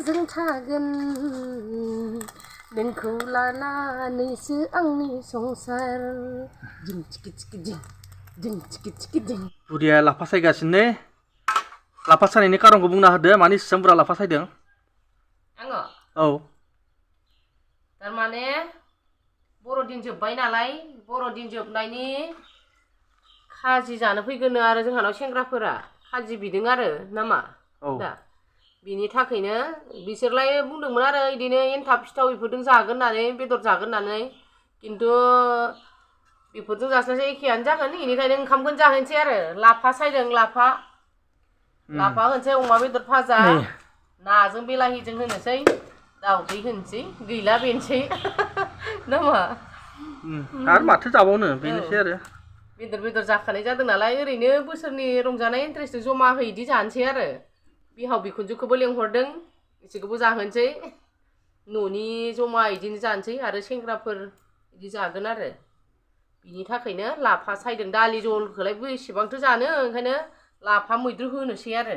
जों थागोन नोंखौ लानानैसो आंनि संसार दिं चिकि चिकि दिं दिं चिकि चिकि दिं। बुरिया लाफा सायगासिनो लाफा सायनायनि खारनखौ बुंना होदो मानि एसेबां बुरजा लाफा सायदों आङो औ थारमाने बर'दिन जोब्बाय नालाय बर'दिन जोबनायनि खाजि जानो फैगोन आरो जोंहानाव सेंग्राफोरा खाजि बिदों आरो नामा दा बिनि थाखायनो बिसोरलाय बुंदोंमोन आरो इदिनो एनथाब फिथाव इफोरजों जागोन होननानै बेदर जागोन होननानै किन्तु बेफोरजों जास्लायस्लाय एखेयानो जागोन इनिखायनो ओंखामखौनो जाहोनोसै आरो लाफा सायदों लाफा होनोसै अमा बेदर भाजा नाजों बिलाहिजों होनोसै दाउदै होनोसै गैला बेनोसै नामा आरो माथो जाबावनो बेनोसै आरो बेदर जाखानाय जादों नालाय ओरैनो बोसोरनि रंजानाय इन्ट्रेस्टजों जमा इदि जानोसै आरो बिहाव बिखुनजोखौबो लेंहरदों इसोरखौबो जाहोनोसै न'नि जमा इदिनो जानोसै आरो सेंग्राफोर इदि जागोन आरो बिनि थाखायनो लाफा सायदों दालि जहलखौलाय बेसेबांथो जानो ओंखायनो लाफा मैद्रु होनोसै आरो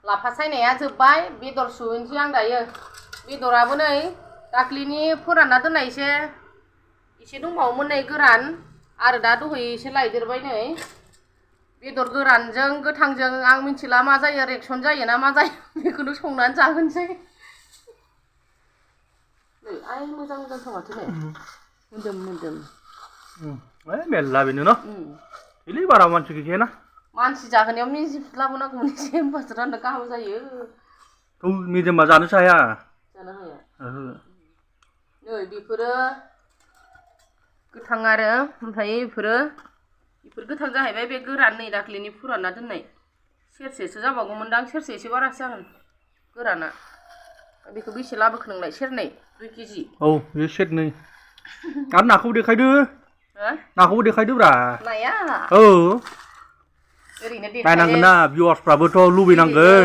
लाफा सायनाया जोब्बाय बेदर सुहैनोसै आं दायो बेदराबो नै दाख्लिनि फोरानना दोननाय एसे दंबावोमोन नै गोरान आरो दा दहाय एसे लायदेरबाय नै बेदर गोरानजों गोथांजों आं मिथिला मा जायो रिएक्सन जायो ना मा जायो बेखौनो संनानै जाहोनोसै नै आइ मोजां मोजांथार माथो नै मोदोम मेरला बेनो न इलै बारा मानसि गैखायाना मानसि जाहोनायाव मेजिक लाबोनांगौमोन एसे होमबासो राननो गाहाम जायो औ मेजेमबा जानोसो हाया जानो हाया ओहो नै बेफोरो गोथां आरो ओमफ्राय बेफोर गोथां जाहैबाय बे गोरान नै दाख्लिनि फोरानना दोननाय सेरसेसो जाबावगौमोनदां सेरसे एसे बारासो जागोन गोराना बेखौ बेसे लाबोखो नोंलाय सेरनै 2 केजि औ बे सेरनै आरो नाखौबो देखायदो नाखौबो देखायदोब्रा नाया औ ओरैनो नायनांगोन ना भिउवार्सफ्राबोथ' लुबैनांगोन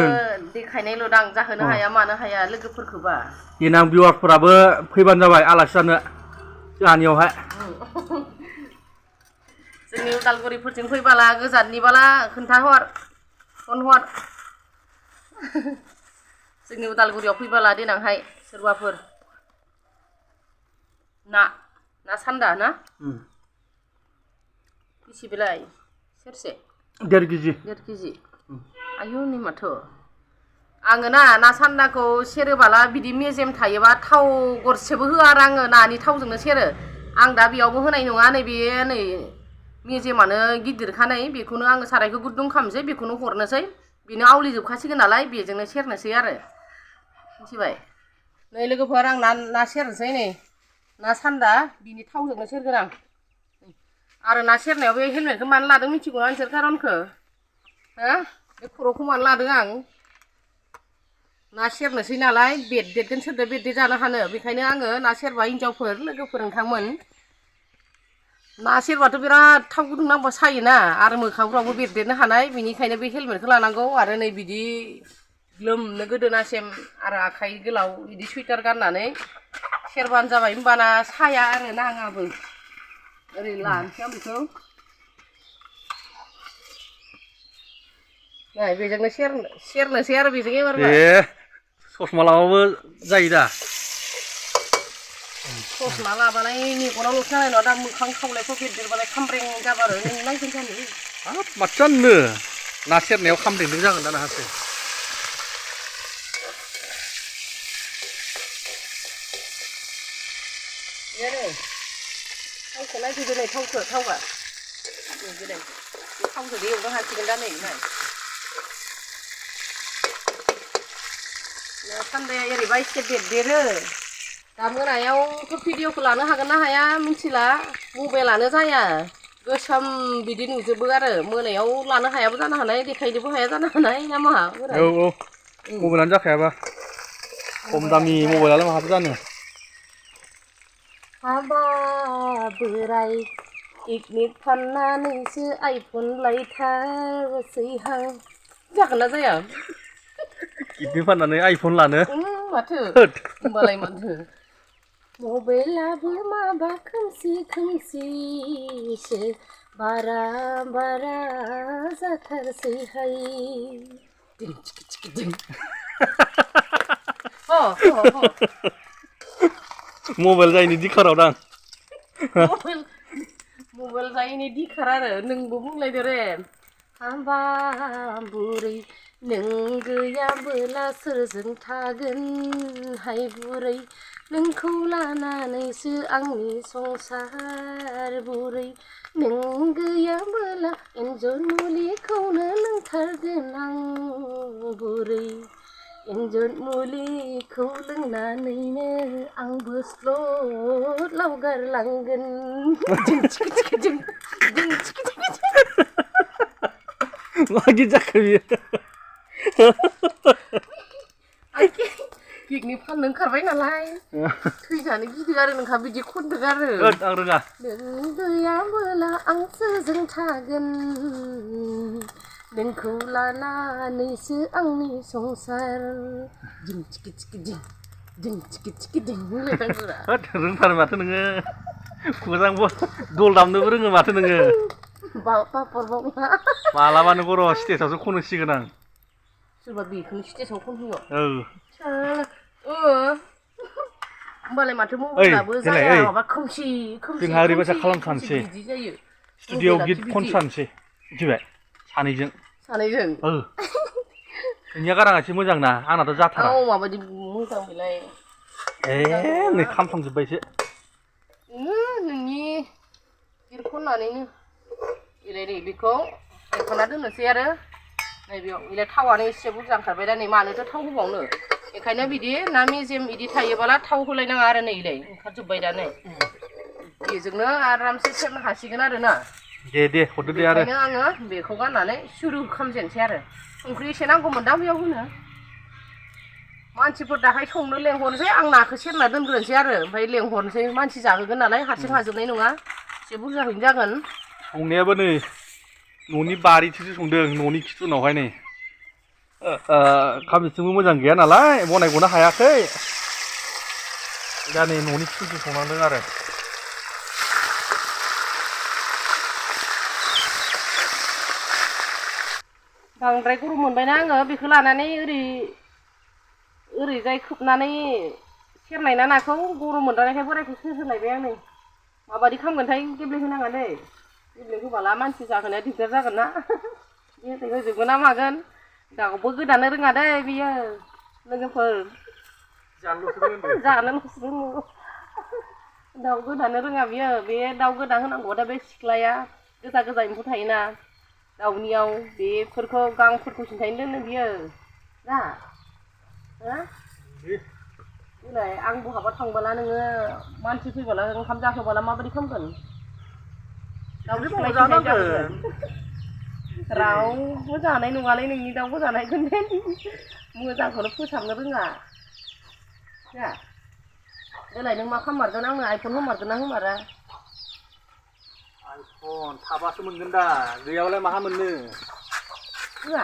देखायनायल' दां जाहोनो हाया मानो हाया लोगोफोरखौबा देनां भिउवार्सफोराबो फैबानो जाबाय आलासि जानो जोंहानियावहाय जोंनि उदालगुरिफोरजों फैबाला गोजाननिबाला खोन्थाहर फन हर जोंनि उदालगुरियाव फैबाला देनांहाय सोरबाफोर ना सान्दा ना बेसे बेलाय सेरसे 1.5 केजि आयु नै माथो आङो ना सान्दाखौ सेरोबाला बिदि मेजेम थायोबा थाव गरसेबो होआ आरो आङो नानि थावजोंनो सेरो आं दा बेयावबो होनाय नङा नैबे नै मेजेमानो गिदिरखानै बेखौनो आङो सारायखौ गुदुं खालामनोसै बेखौनो हरनोसै बेनो आवलिजोबखासिगोन नालाय बेजोंनो सेरनोसै आरो मिथिबाय नै लोगोफोर आं ना सेरनोसै नै ना सान्दा बिनि थावजोंनो सेरगोन आं आरो ना सेरनायाव बे हेलमेटखौ मानो लादों मिथिगौ ना नोंसोर खारनखौ हो बे खर'खौ मानो लादों आं ना सेरनोसै नालाय बेददेरगोन सोरदो बेददेर जानो हानो बेखायनो आङो ना सेरबा हिनजावफोर लोगोफोर नोंथांमोन ना सेरबाथ' बिराद थाव गुदुं नांबा सायोना आरो मोखांफ्रावबो बेरदेरनो हानाय बेनिखायनो बे हेलमेटखौ लानांगौ आरो नै बिदि ग्लोमनो गोदोनासिम आरो आखाइ गोलाव बिदि सुइटार गाननानै सेरबानो जाबाय होमबाना साया आरो नाङाबो ओरै लानोसै आं बेखौ नै बेजोंनो सेरनोसै आरो बेजों एबारबा ससमा लाबाबो जायो दा ससमा लाबालाय मेगनावल'सो जानाय नङा दा मोखां खावलायफ्राव बेरदेरबालाय खामब्रें जाबा आरो नों नायगोन जानो हाब माथो जानोनो ना सेरनायाव खामब्रेंदों जागोन दा नोंहासो थावखौ नायफैदो नै थावगा बे थावखौ एवनो हासिगोन दा नै नाय ना सान्दाया एरैबा एसे बेरदेरो दा मोनायावथ' भिडिअखौ लानो हागोन ना हाया मिथिला मबाइलानो जाया गोसोम बिदि नुजोबो आरो मोनायाव लानो हायाबो जानो हानाय देखायनोबो हाया जानो हानाय ना मा औ मबाइलानो जाखायाबा खम दामि मबाइलालाय माहाथो जानो हाबा बोराय पिकनिक फाननानैसो आइफन लायथारसैहां जागोन ना जाया पिकनिक फाननानै आइफन लानो माथो होमबालाय माथो मबाइलाबो माबा खोमसिसो बारा जाथारसैहाय मबाइल जायैनि दिखाराव दां मबाइल जायैनि दिखार आरो नोंबो बुंलायदो रे हाबा बुरै नों गैयाबोला सोरजों थागोन हाय बुरै नोंखौ लानानैसो आंनि संसार बुरै नों गैयाबोला एन्जर मुलिखौनो लोंथारगोन आं बुरै एन्जर मुलिखौ लोंनानैनो आंबो स्लद लावगारलांगोन मा गित जाखो बियो पिकनिक फाननो ओंखारबाय नालाय थैजानो गिदिर आरो नोंहा बिदि खनदों आरो आं रोङा नों गैयाबोला आं सोरजों थागोन नोंखौ लानानैसो आंनि संसार दिं चिकि चिकि दिं दिं चिकि चिकि दिं होनलायनांगौरा रोंथारो माथो नोङो मोजां दल दामनोबो रोङो माथो नोङो पापर बावला मालाबा नों बर' स्टेजआवसो खनहैसिगोन आं सोरबा बेखौनो स्टेजआव खनहैयो औ होमबालाय माथो मबाइलाबो जाया माबा खोमसि खोमसि जोंहा ओरैबायसा खालामखानोसै बिदि जायो स्टुडिअ'आव गित खनसानोसै मिथिबाय सानैजों नोंनिया गाराङा एसे मोजां ना आंनाथ' जाथारा औ माबायदि मोजां बेलाय नै खामखांजोब्बायसो नोंनि गित खननानैनो इलाय नै बेखौ एरख'ना दोननोसै आरो नैबेयाव इलाय थावानो एसे बुरजा ओंखारबाय दा नै मानोथो थाव होबावनो बेखायनो बिदि ना मेजेम बिदि थायोबोला थाव होलायनाङा आरो नै इलाय ओंखारजोब्बाय दा नै बेजोंनो आरामसे सेरनो हासिगोन आरो ना दे हरदो दे आरो बेखायनो आङो बेखौ गाननानै सुरु खालामजेनसै आरो संख्रि एसे नांगौमोन दा बेयाव होनो मानसिफोर दाहाय संनो लेंहरनोसै आं नाखौ सेरना दोनग्रोनोसै आरो ओमफ्राय लेंहरनोसै मानसि जाहोगोन नालाय हारसिं हाजोबनाय नङा एसे बुरजाहैनो जागोन संनायाबो नै न'नि बारिथिंसो संदों न'नि खिथुनावहाय नै खाबिथिंबो मोजां गैया नालाय बनायग'नो हायाखै दा नै न'नि खिथुसो संनांदों आरो बांद्राय गरम मोनबायना आङो बेखौ लानानै ओरैजाय खोबनानै सेरनाय ना नाखौ गरम मोनदानायखाय बोरायखौ होलायबाय आं नै माबायदि खालामगोनथाय गेब्लेहोनाङा दै गेब्लेहोबाला मानसि जाहोनाया दिगदार जागोन ना गेब्लेहोजोबगोन ना मागोन दाउबो गोदानो रोङा दै बियो लोगोफोर जानोल'सो रोङो दाउ गोदानो रोङा बियो बे दाउ गोदान होनांगौ दा बे सिख्लाया गोजा गोजा एम्फौ थायोना दाउनियाव बेफोरखौ गांफोरखौ सिन्थायनो दोनो बियो ना देलाय आं बहाबा थांबोला नोङो मानसि फैबोला ओंखाम जाहोबोला माबायदि खालामगोन दाउ सिख्लाय सिन्थाय जाहोगोन रावबो जानाय नङालै नोंनि दाउबो जानायगोन दे मोजांखौनो फोसाबनो रोङा ना देलाय नों मा खालाममारगोन आंनो आइफन होमारगोन ना होमारा आइफन थाबासो मोनगोन दा गैयाबालाय माहा मोननो होआ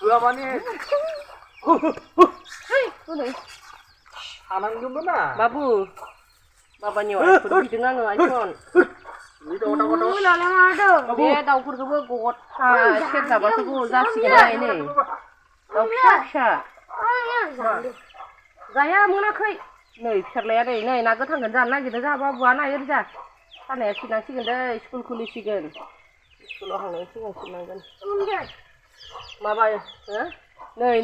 होआ माने हनै थानांगौमोन ना बाबु बाबानियाव आइफन बिदों आङो आइफन बे दाउफोरखौबो गथा सेरजाबासो गोबाव जासिगोन नै दाउ फिसा फिसा जाया मोनाखै नै फिसारलाया नै ना गोथांखौनो जानो नागिरदों जा बाबुआ नाय ओरै जा खानाया सिनांसिगोन दै स्कुल खुलिसिगोन स्कुलाव थांनायनि सिगां सिनांगोन माबा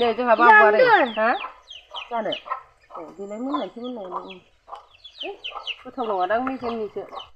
नै जोंहा बाबुआ नै जानो बेलाय मोननायसो मोननाय गोथाव नङादां मेजेमनिसो